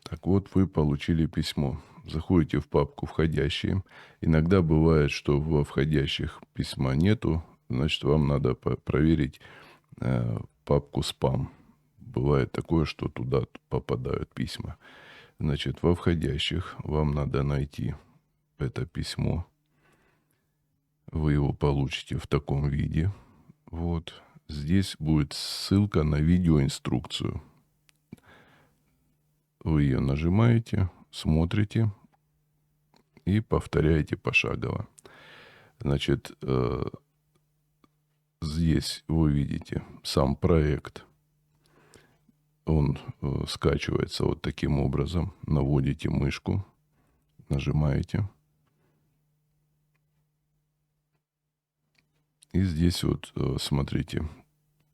Так вот, вы получили письмо. Заходите в папку «Входящие». Иногда бывает, что во входящих письма нету, значит, вам надо проверить папку «Спам». Бывает такое, что туда попадают письма. Значит, во входящих вам надо найти это письмо. Вы его получите в таком виде. Вот. Здесь будет ссылка на видеоинструкцию. Вы ее нажимаете, смотрите и повторяете пошагово. Значит, здесь вы видите сам проект. Он скачивается вот таким образом. Наводите мышку, нажимаете. И здесь вот, смотрите,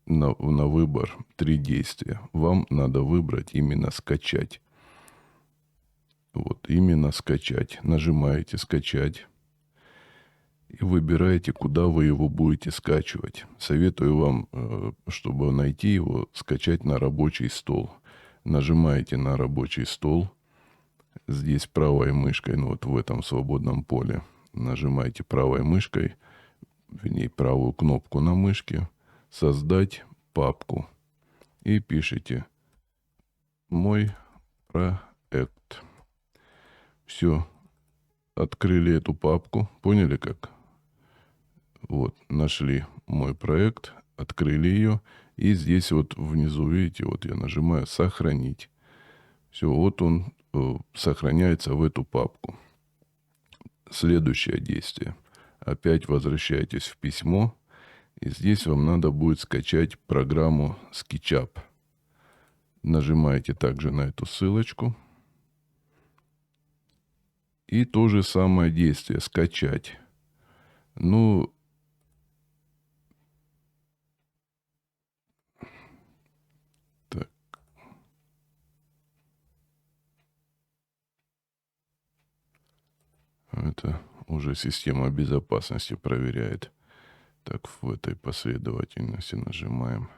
на выбор 3 действия. Вам надо выбрать именно «Скачать». Вот, именно «Скачать». Нажимаете «Скачать». И выбираете, куда вы его будете скачивать. Советую вам, чтобы найти его, скачать на рабочий стол. Нажимаете на рабочий стол. Здесь правой мышкой, ну вот в этом свободном поле, нажимаете правой мышкой, вернее, правую кнопку на мышке, «Создать папку». И пишите «Мой проект». Все. Открыли эту папку. Поняли как? Вот, нашли мой проект, открыли ее. И здесь вот внизу, видите, вот я нажимаю «Сохранить». Все, вот он сохраняется в эту папку. Следующее действие. Опять возвращаетесь в письмо. И здесь вам надо будет скачать программу SketchUp. Нажимаете также на эту ссылочку. И то же самое действие «Скачать». Ну, так. Это уже система безопасности проверяет. Так, в этой последовательности нажимаем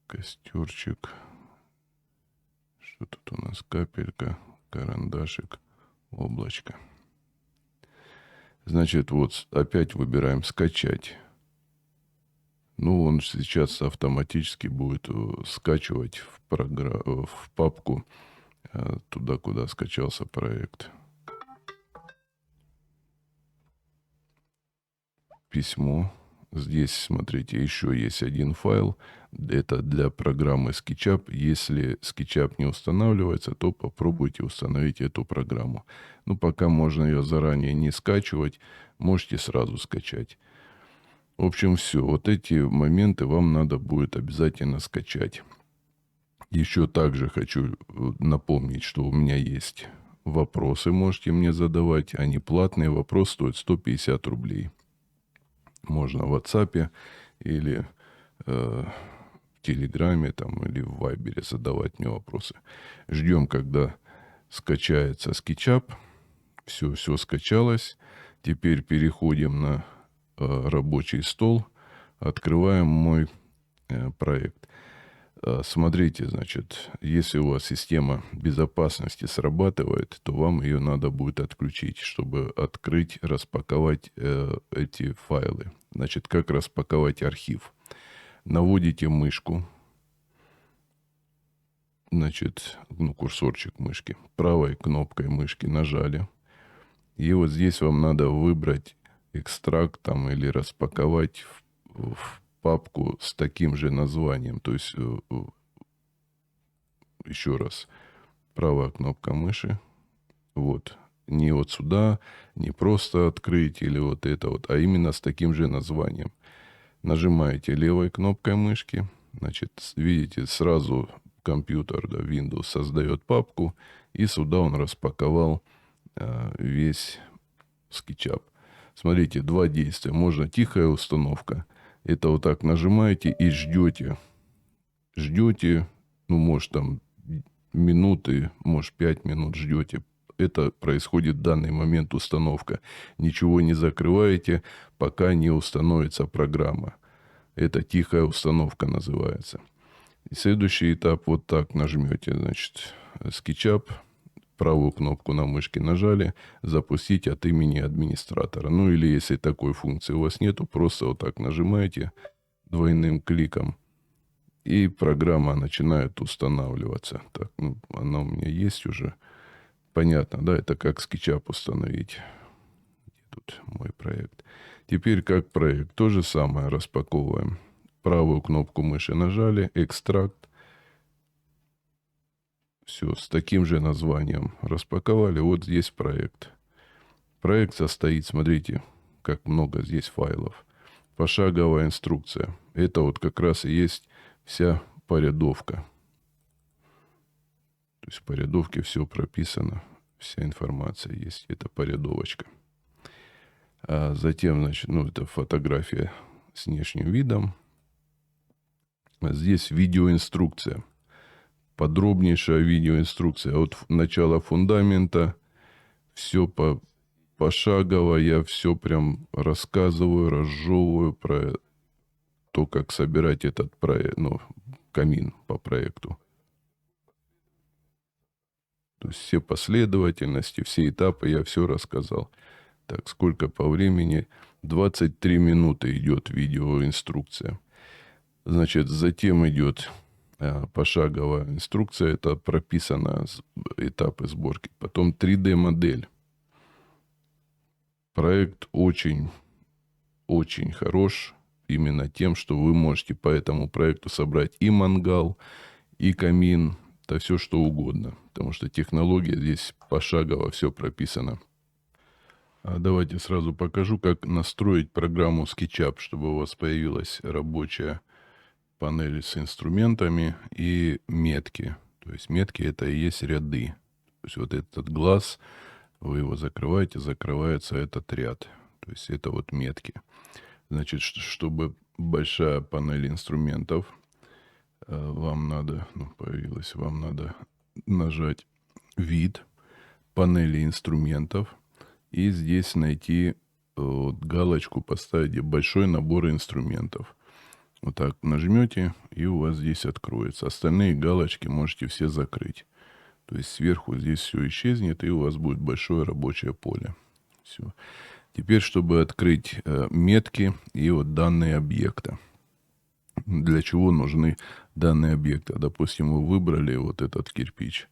костерчик. Что тут у нас? Капелька, карандашик, облачко. Значит, вот опять выбираем «Скачать». Ну, он сейчас автоматически будет скачивать в папку туда, куда скачался проект. Письмо. Здесь, смотрите, еще есть один файл. Это для программы SketchUp. Если SketchUp не устанавливается, то попробуйте установить эту программу. Ну, пока можно ее заранее не скачивать, можете сразу скачать. В общем, все. Вот эти моменты вам надо будет обязательно скачать. Еще также хочу напомнить, что у меня есть вопросы, можете мне задавать. Они платные. Вопрос стоит 150 рублей. Можно в WhatsApp или в Телеграме там, или в Вайбере задавать мне вопросы. Ждем, когда скачается SketchUp. Все скачалось. Теперь переходим на рабочий стол. Открываем мой проект. Смотрите, значит, если у вас система безопасности срабатывает, то вам ее надо будет отключить, чтобы открыть, распаковать эти файлы. Значит, как распаковать архив? Наводите мышку, значит, курсорчик мышки, правой кнопкой мышки нажали. И вот здесь вам надо выбрать экстракт там или распаковать в папку с таким же названием. То есть, еще раз, правая кнопка мыши. Вот. Не вот сюда, не просто открыть или вот это вот, а именно с таким же названием. Нажимаете левой кнопкой мышки. Значит, видите, сразу компьютер, да, Windows создает папку. И сюда он распаковал весь SketchUp. Смотрите, 2 действия. Можно тихая установка. Это вот так нажимаете и ждете. Ждете, ну, может, там минуты, может, 5 минут ждете. Это происходит в данный момент установка. Ничего не закрываете, пока не установится программа. Это тихая установка называется. И следующий этап вот так нажмете, значит, SketchUp, правую кнопку на мышке нажали, запустить от имени администратора. Ну или если такой функции у вас нету, просто вот так нажимаете двойным кликом, и программа начинает устанавливаться. Так, ну, она у меня есть уже. Понятно, да, это как SketchUp установить. Тут мой проект. Теперь как проект. То же самое распаковываем. Правую кнопку мыши нажали, экстракт. Все, с таким же названием распаковали. Вот здесь проект. Проект состоит, смотрите, как много здесь файлов. Пошаговая инструкция. Это вот как раз и есть вся порядовка. То есть в порядовке все прописано. Вся информация есть. Это порядовочка. А затем, значит, ну, это фотография с внешним видом. А здесь видеоинструкция. Подробнейшая видеоинструкция. От начала фундамента. Все пошагово. Я все прям рассказываю, разжевываю про то, как собирать этот проект, ну, камин по проекту. То есть все последовательности, все этапы я все рассказал. Так, сколько по времени? 23 минуты идет видеоинструкция. Значит, затем идет пошаговая инструкция. Это прописано этапы сборки. Потом 3D-модель. Проект очень хорош именно тем, что вы можете по этому проекту собрать и мангал, и камин, да все что угодно. Потому что технология здесь пошагово все прописано. Давайте сразу покажу, как настроить программу SketchUp, чтобы у вас появилась рабочая панель с инструментами и метки. То есть метки — это и есть ряды. То есть вот этот глаз, вы его закрываете, закрывается этот ряд. То есть это вот метки. Значит, чтобы большая панель инструментов, вам надо, вам надо нажать «Вид», «Панели инструментов», и здесь найти вот, галочку, поставить «Большой набор инструментов». Вот так нажмете, и у вас здесь откроется. Остальные галочки можете все закрыть. То есть сверху здесь все исчезнет, и у вас будет большое рабочее поле. Все. Теперь, чтобы открыть метки и вот данные объекта. Для чего нужны данные объекта? Допустим, вы выбрали вот этот кирпич,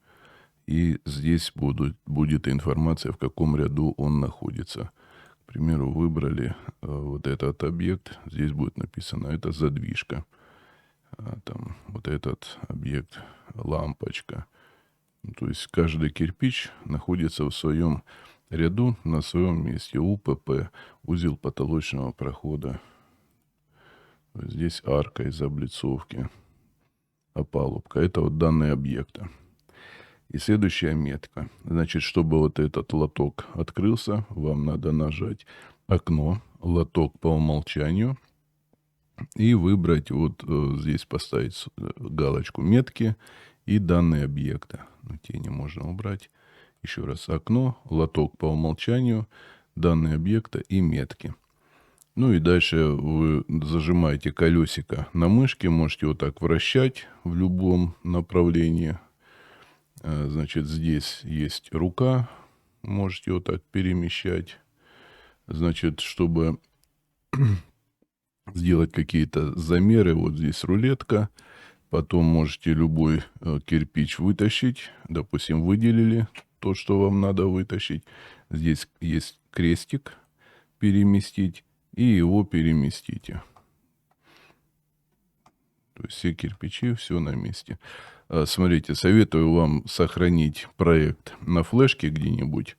и здесь будет информация, в каком ряду он находится. К примеру, выбрали вот этот объект, здесь будет написано, это задвижка. Там вот этот объект, лампочка. То есть каждый кирпич находится в своем ряду, на своем месте. УПП, узел потолочного прохода. Здесь арка из облицовки, опалубка. Это вот данные объекта. И следующая метка. Значит, чтобы вот этот лоток открылся, вам надо нажать окно, лоток по умолчанию, и выбрать вот здесь поставить галочку метки и данные объекта. Тени можно убрать. Еще раз окно, лоток по умолчанию, данные объекта и метки. Ну и дальше вы зажимаете колесико на мышке, можете вот так вращать в любом направлении. Значит, здесь есть рука, можете вот так перемещать. Значит, чтобы сделать какие-то замеры, вот здесь рулетка. Потом можете любой кирпич вытащить. Допустим, выделили то, что вам надо вытащить. Здесь есть крестик, переместить, и его переместите. То есть все кирпичи, все на месте. Смотрите, советую вам сохранить проект на флешке где-нибудь,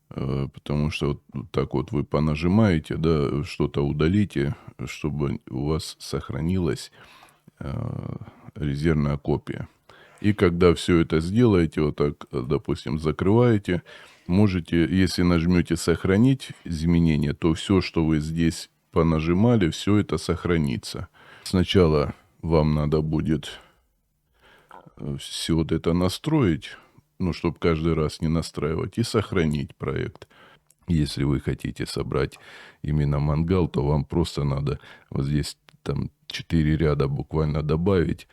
потому что вот так вот вы понажимаете, да, что-то удалите, чтобы у вас сохранилась резервная копия. И когда все это сделаете, вот так, допустим, закрываете, можете, если нажмете «Сохранить изменения», то все, что вы здесь понажимали, все это сохранится. Сначала вам надо будет все вот это настроить, ну, чтобы каждый раз не настраивать, и сохранить проект. Если вы хотите собрать именно мангал, то вам просто надо вот здесь там 4 ряда буквально добавить.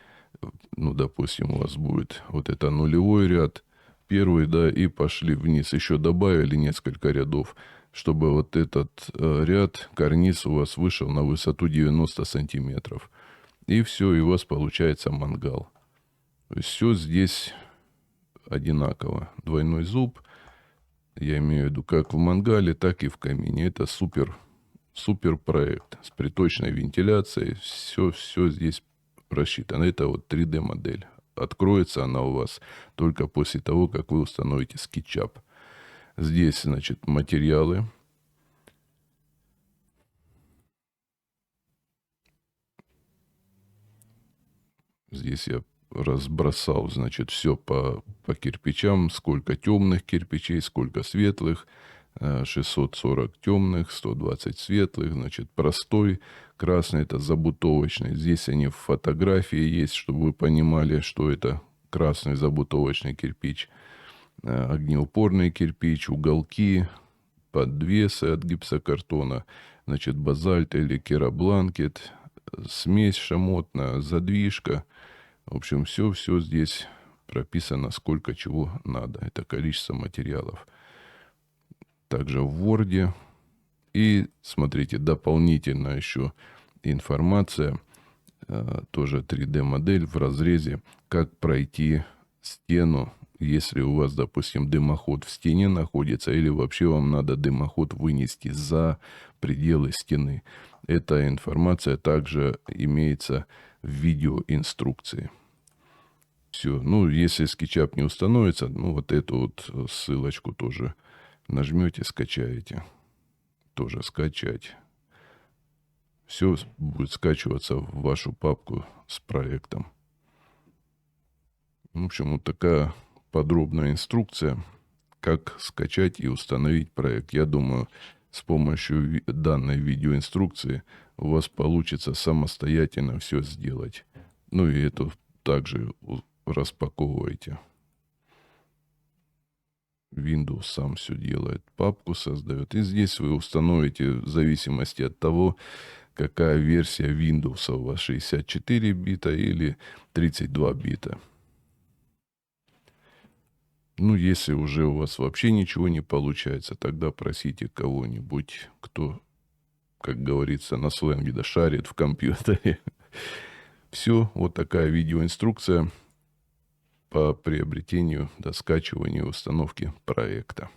Ну, допустим, у вас будет вот это нулевой ряд, первый, да, и пошли вниз. Еще добавили несколько рядов, чтобы вот этот ряд, карниз у вас вышел на высоту 90 сантиметров. И все, и у вас получается мангал. То есть все здесь одинаково. Двойной зуб, я имею в виду, как в мангале, так и в камине. Это супер проект с приточной вентиляцией. Все здесь рассчитано. Это вот 3D-модель. Откроется она у вас только после того, как вы установите SketchUp. Здесь, значит, материалы. Здесь я разбросал, значит, все по кирпичам. Сколько темных кирпичей, сколько светлых. 640 темных, 120 светлых. Значит, простой красный, это забутовочный. Здесь они в фотографии есть, чтобы вы понимали, что это красный забутовочный кирпич. Огнеупорный кирпич, уголки, подвесы от гипсокартона, значит, базальт или керабланкет, смесь шамотная, задвижка. В общем, все здесь прописано, сколько чего надо. Это количество материалов. Также в Word. И, смотрите, дополнительно еще информация, тоже 3D-модель в разрезе, как пройти стену, если у вас, допустим, дымоход в стене находится, или вообще вам надо дымоход вынести за пределы стены. Эта информация также имеется в видеоинструкции. Все. Ну, если SketchUp не установится, ну, вот эту вот ссылочку тоже нажмете, скачаете. Тоже скачать. Все будет скачиваться в вашу папку с проектом. В общем, вот такая подробная инструкция, как скачать и установить проект. Я думаю, с помощью данной видеоинструкции у вас получится самостоятельно все сделать. Ну и это также распаковывайте. Windows сам все делает, папку создает. И здесь вы установите в зависимости от того, какая версия Windows у вас, 64 бита или 32 бита. Ну, если уже у вас вообще ничего не получается, тогда просите кого-нибудь, кто, как говорится, на сленге, да, шарит в компьютере. Все, вот такая видеоинструкция по приобретению, да, скачиванию и установке проекта.